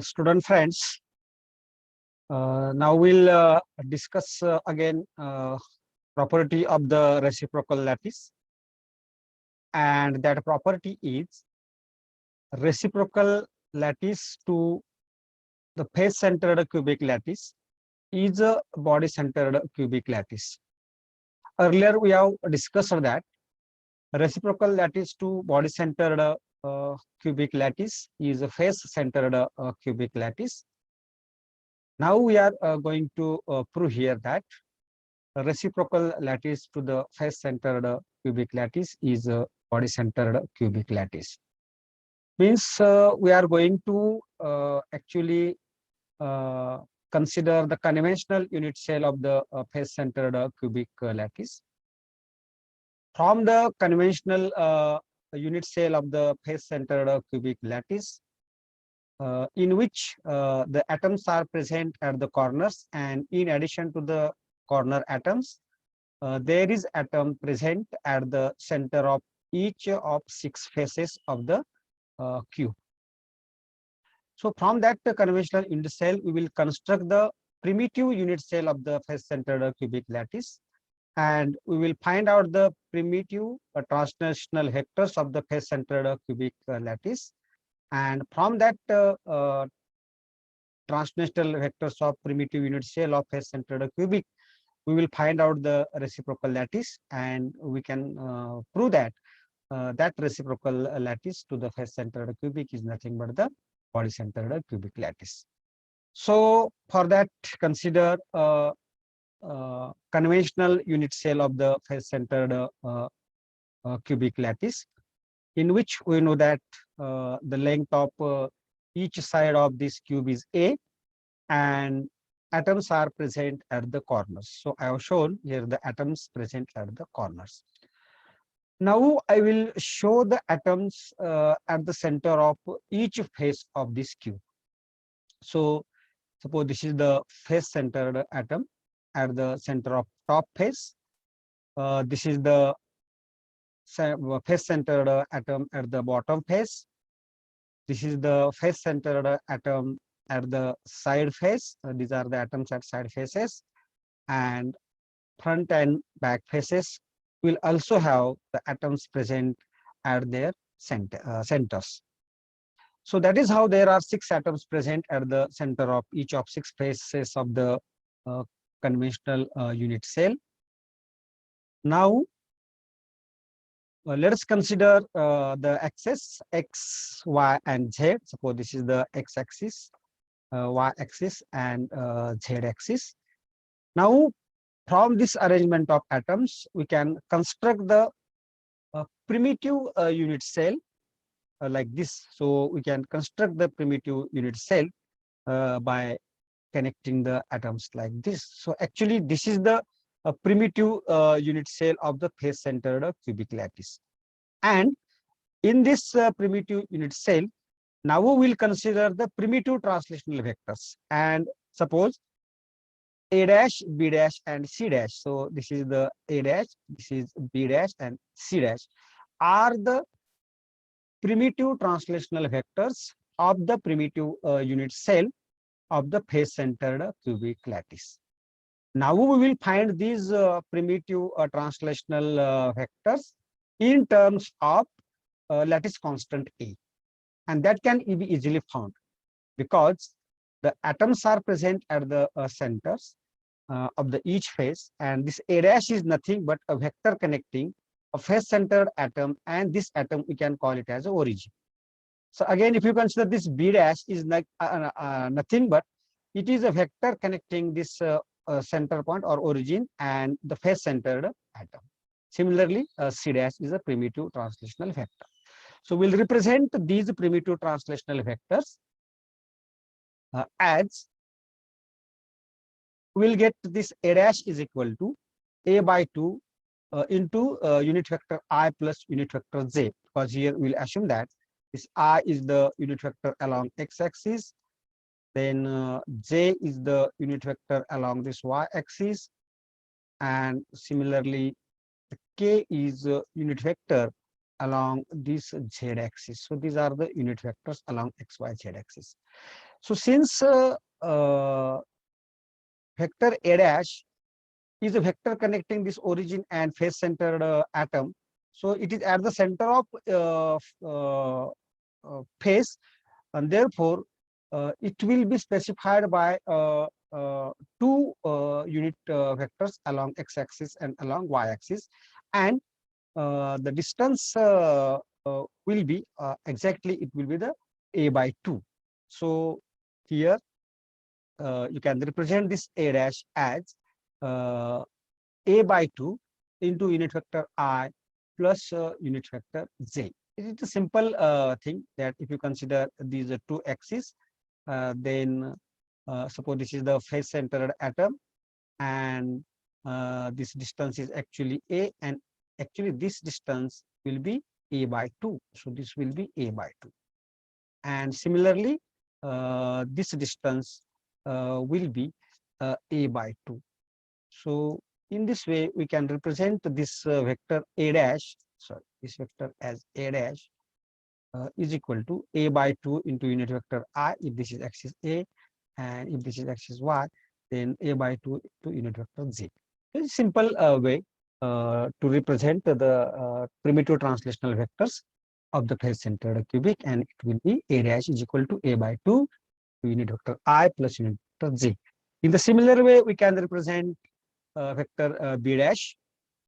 Student friends, now we'll discuss again property of the reciprocal lattice, and that property is reciprocal lattice to the face-centered cubic lattice is a body-centered cubic lattice. Earlier we have discussed that reciprocal lattice to body-centered cubic lattice is a face-centered cubic lattice. Now we are going to prove here that a reciprocal lattice to the face-centered cubic lattice is a body-centered cubic lattice. Means we are going to actually consider the conventional unit cell of the face-centered cubic lattice. From the conventional unit cell of the face-centered cubic lattice, in which the atoms are present at the corners, and in addition to the corner atoms, there is atom present at the center of each of 6 faces of the cube. So from that conventional unit cell, we will construct the primitive unit cell of the face-centered cubic lattice, and we will find out the primitive translational vectors of the face-centered cubic lattice. And from that translational vectors of primitive unit cell of face-centered cubic, we will find out the reciprocal lattice, and we can prove that that reciprocal lattice to the face-centered cubic is nothing but the body-centered cubic lattice. So for that, consider conventional unit cell of the face-centered cubic lattice, in which we know that the length of each side of this cube is A, and atoms are present at the corners. So I have shown here the atoms present at the corners. Now I will show the atoms at the center of each face of this cube. So suppose this is the face-centered atom at the center of top face. This is the face-centered atom at the bottom face. This is the face-centered atom at the side face. These are the atoms at side faces, and front and back faces will also have the atoms present at their centers. So that is how there are 6 atoms present at the center of each of 6 faces of the conventional unit cell. Now let us consider the axis x, y, and z. Suppose this is the x-axis, y-axis, and z-axis. Now from this arrangement of atoms, we can construct the primitive unit cell like this. So we can construct the primitive unit cell by connecting the atoms like this. So actually this is the primitive unit cell of the face-centered cubic lattice. And in this primitive unit cell, now we will consider the primitive translational vectors. And suppose A dash, B dash, and C dash. So this is the A dash, this is B dash, and C dash are the primitive translational vectors of the primitive unit cell of the face-centered cubic lattice. Now we will find these primitive translational vectors in terms of lattice constant A, and that can be easily found because the atoms are present at the centers of the each face, and this A dash is nothing but a vector connecting a face-centered atom, and this atom we can call it as a origin. So again, if you consider this B dash is like nothing but it is a vector connecting this center point or origin and the face-centered atom. Similarly, C dash is a primitive translational vector. So we'll represent these primitive translational vectors as we'll get this A dash is equal to A by 2 into unit vector I plus unit vector Z, because here we'll assume that this I is the unit vector along x-axis, then J is the unit vector along this y-axis, and similarly the K is unit vector along this z axis. So these are the unit vectors along x, y, z axis. So since vector a dash is a vector connecting this origin and face centered atom, so it is at the center of face, and therefore it will be specified by two unit vectors along x-axis and along y-axis, and the distance will be exactly, it will be the a by 2. So here you can represent this a dash as a by 2 into unit vector I plus unit vector z. It is a simple thing that if you consider these two axes, then suppose this is the face centered atom, and this distance is actually a, and actually this distance will be a by 2. So this will be a by 2, and similarly this distance will be a by 2. So in this way we can represent this vector a dash, sorry, this vector as a dash is equal to a by 2 into unit vector I if this is axis a, and if this is axis y, then a by 2 to unit vector z. It's a simple way to represent the primitive translational vectors of the face centered cubic, and it will be a dash is equal to a by 2 to unit vector I plus unit vector z. In the similar way, we can represent vector b dash,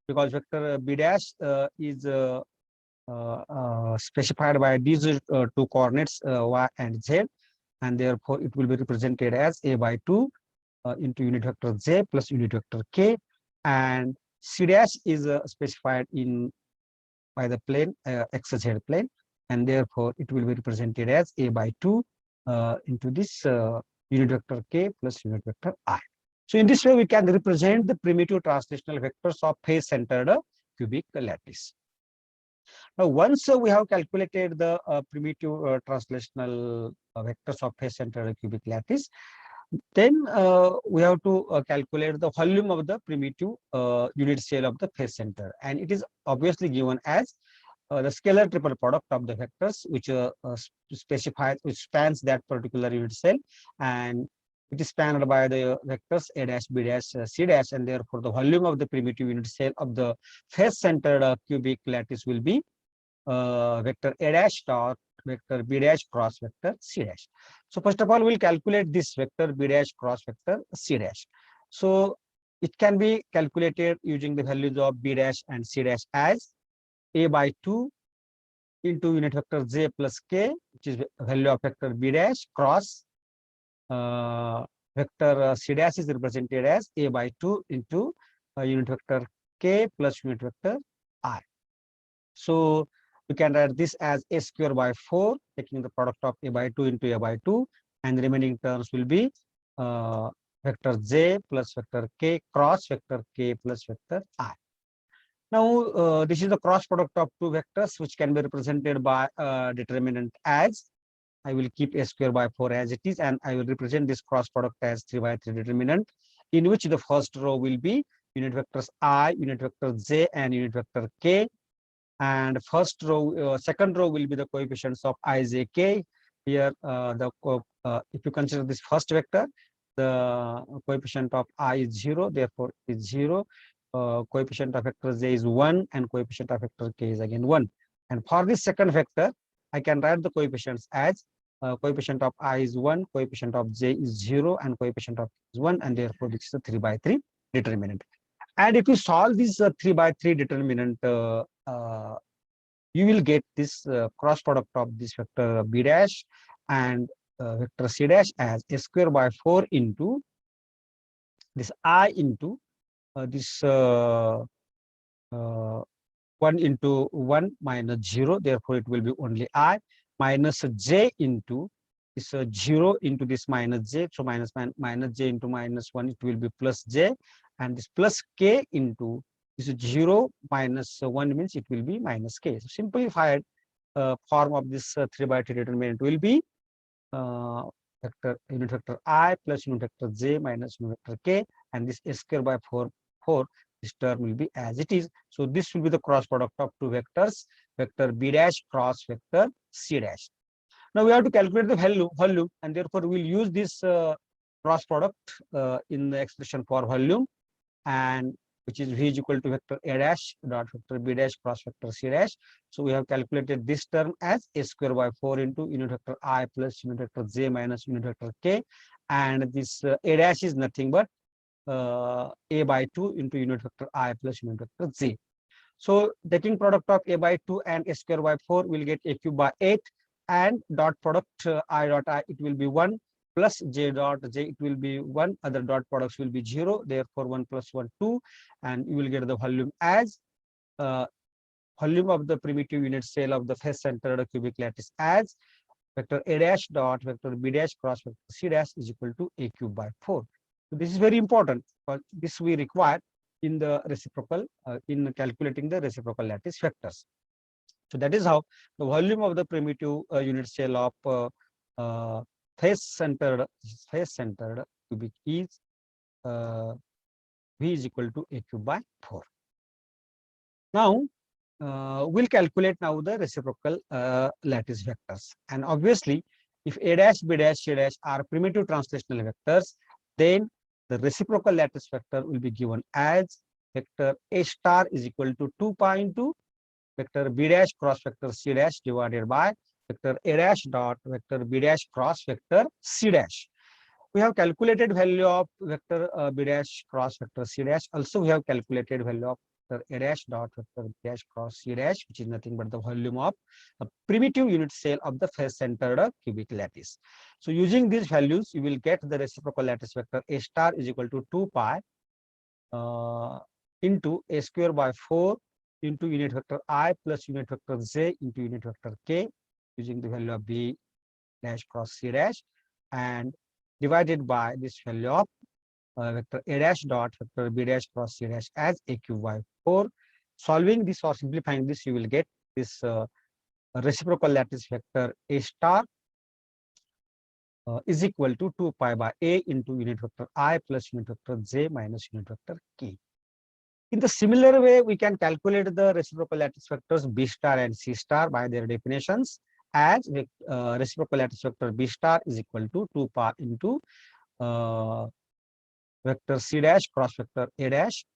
because vector b dash is specified by these two coordinates y and z, and therefore it will be represented as a by 2 into unit vector z plus unit vector k, and c dash is specified in by the plane xz plane, and therefore it will be represented as a by 2 into this unit vector k plus unit vector I. So in this way we can represent the primitive translational vectors of face centered cubic lattice. Now once we have calculated the primitive translational vectors of face centered cubic lattice, then we have to calculate the volume of the primitive unit cell of the face center, and it is obviously given as the scalar triple product of the vectors which specifies, which spans that particular unit cell, and it is spanned by the vectors a dash, b dash, c dash, and therefore the volume of the primitive unit cell of the face centered cubic lattice will be vector a dash dot vector b dash cross vector c dash. So first of all, we'll calculate this vector b dash cross vector c dash. So it can be calculated using the values of b dash and c dash as a by 2 into unit vector j plus k, which is value of vector b dash cross vector c dash is represented as a by 2 into unit vector k plus unit vector I. So you can write this as a square by 4, taking the product of a by 2 into a by 2, and the remaining terms will be vector j plus vector k cross vector k plus vector I. Now this is the cross product of two vectors which can be represented by determinant as, I will keep a square by 4 as it is, and I will represent this cross product as 3 by 3 determinant, in which the first row will be unit vectors I, unit vector j, and unit vector k, and first row, second row will be the coefficients of I, j, k. Here, if you consider this first vector, the coefficient of I is 0, therefore it is 0. Coefficient of vector j is 1, and coefficient of vector k is again 1. And for this second vector, I can write the coefficients as coefficient of I is 1, coefficient of j is 0, and coefficient of k is 1, and therefore this is a 3 by 3 determinant. And if you solve this 3 by 3 determinant, you will get this cross product of this vector b dash and vector c dash as a square by 4 into this I into this 1 into 1 minus 0, therefore it will be only I, minus j into this 0 into this minus j, so minus j into minus 1, it will be plus j, and this plus k into this 0 minus 1 means it will be minus k. So simplified form of this 3 by 3 determinant will be unit vector I plus unit vector j minus unit vector k, and this a square by 4, this term will be as it is. So this will be the cross product of two vectors vector B dash cross vector C dash. Now we have to calculate the volume, and therefore we will use this cross product in the expression for volume, and which is V is equal to vector A dash dot vector B dash cross vector C dash. So we have calculated this term as A square by 4 into unit vector I plus unit vector J minus unit vector K, and this A dash is nothing but A by 2 into unit vector I plus unit vector J. So taking product of A by 2 and A square by 4 will get A cube by 8, and dot product I dot I, it will be 1 plus J dot J, it will be 1, other dot products will be 0, therefore 1 plus 1 2, and you will get the volume as volume of the primitive unit cell of the face centered cubic lattice as vector A dash dot vector B dash cross vector C dash is equal to A cube by 4. So this is very important, because this we require in the reciprocal, in calculating the reciprocal lattice vectors. So that is how the volume of the primitive unit cell of face centered cubic is V is equal to A cube by 4. Now we'll calculate now the reciprocal lattice vectors, and obviously if A dash B dash C dash are primitive translational vectors, then the reciprocal lattice vector will be given as vector A star is equal to 2 pi into vector B dash cross vector C dash divided by vector A dash dot vector B dash cross vector C dash. We have calculated value of vector B dash cross vector C dash. Also we have calculated value of vector A dash dot vector B dash cross C dash, which is nothing but the volume of a primitive unit cell of the face centered cubic lattice. So using these values, you will get the reciprocal lattice vector A star is equal to 2 pi into A square by 4 into unit vector I plus unit vector J into unit vector K, using the value of B dash cross C dash, and divided by this value of vector A dash dot vector B dash cross C dash as A cube by 4. Solving this or simplifying this, you will get this reciprocal lattice vector A star is equal to 2 pi by A into unit vector I plus unit vector J minus unit vector K. In the similar way, we can calculate the reciprocal lattice vectors B star and C star by their definitions, as reciprocal lattice vector B star is equal to 2 pi into vector C dash cross vector A dash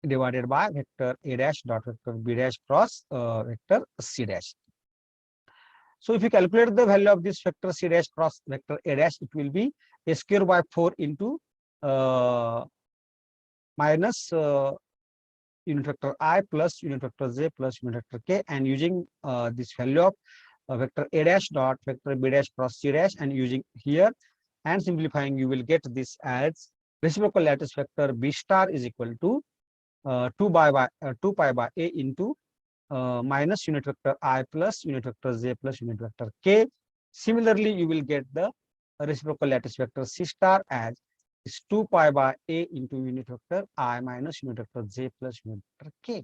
divided by vector A dash dot vector B dash cross vector C dash. So if you calculate the value of this vector C dash cross vector A dash, it will be A square by 4 into minus unit vector I plus unit vector J plus unit vector K, and using this value of vector A dash dot vector B dash cross C dash, and using here and simplifying, you will get this as reciprocal lattice vector B star is equal to 2 pi by A into minus unit vector I plus unit vector J plus unit vector K. Similarly, you will get the reciprocal lattice vector C star as is 2 pi by A into unit vector I minus unit vector J plus unit vector K.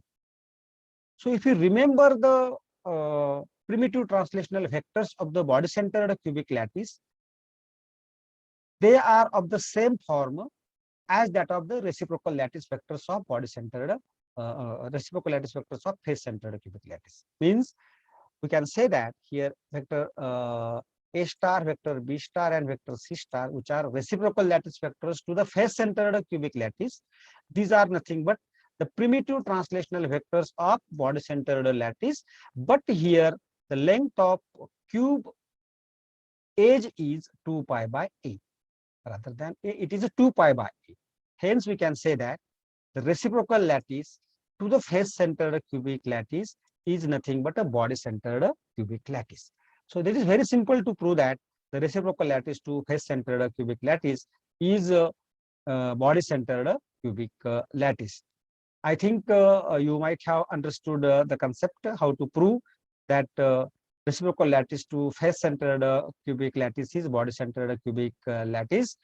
So if you remember the primitive translational vectors of the body centered cubic lattice, they are of the same form as that of the reciprocal lattice vectors of body centered reciprocal lattice vectors of face centered cubic lattice. Means we can say that here vector A star, vector B star, and vector C star, which are reciprocal lattice vectors to the face centered cubic lattice, these are nothing but the primitive translational vectors of body centered lattice, but here the length of cube edge is 2 pi by A, rather than A, it is a 2 pi by A. Hence we can say that the reciprocal lattice to the face centered cubic lattice is nothing but a body centered cubic lattice. So this is very simple to prove that the reciprocal lattice to face centered cubic lattice is body centered cubic lattice. I think you might have understood the concept, how to prove that reciprocal lattice to face centered cubic lattice is body centered cubic lattice.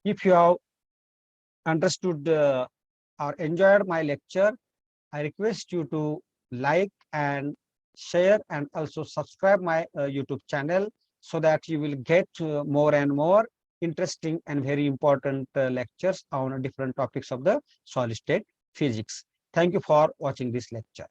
If you have understood or enjoyed my lecture, I request you to like and share and also subscribe my YouTube channel, so that you will get more and more interesting and very important lectures on different topics of the solid state physics. Thank you for watching this lecture.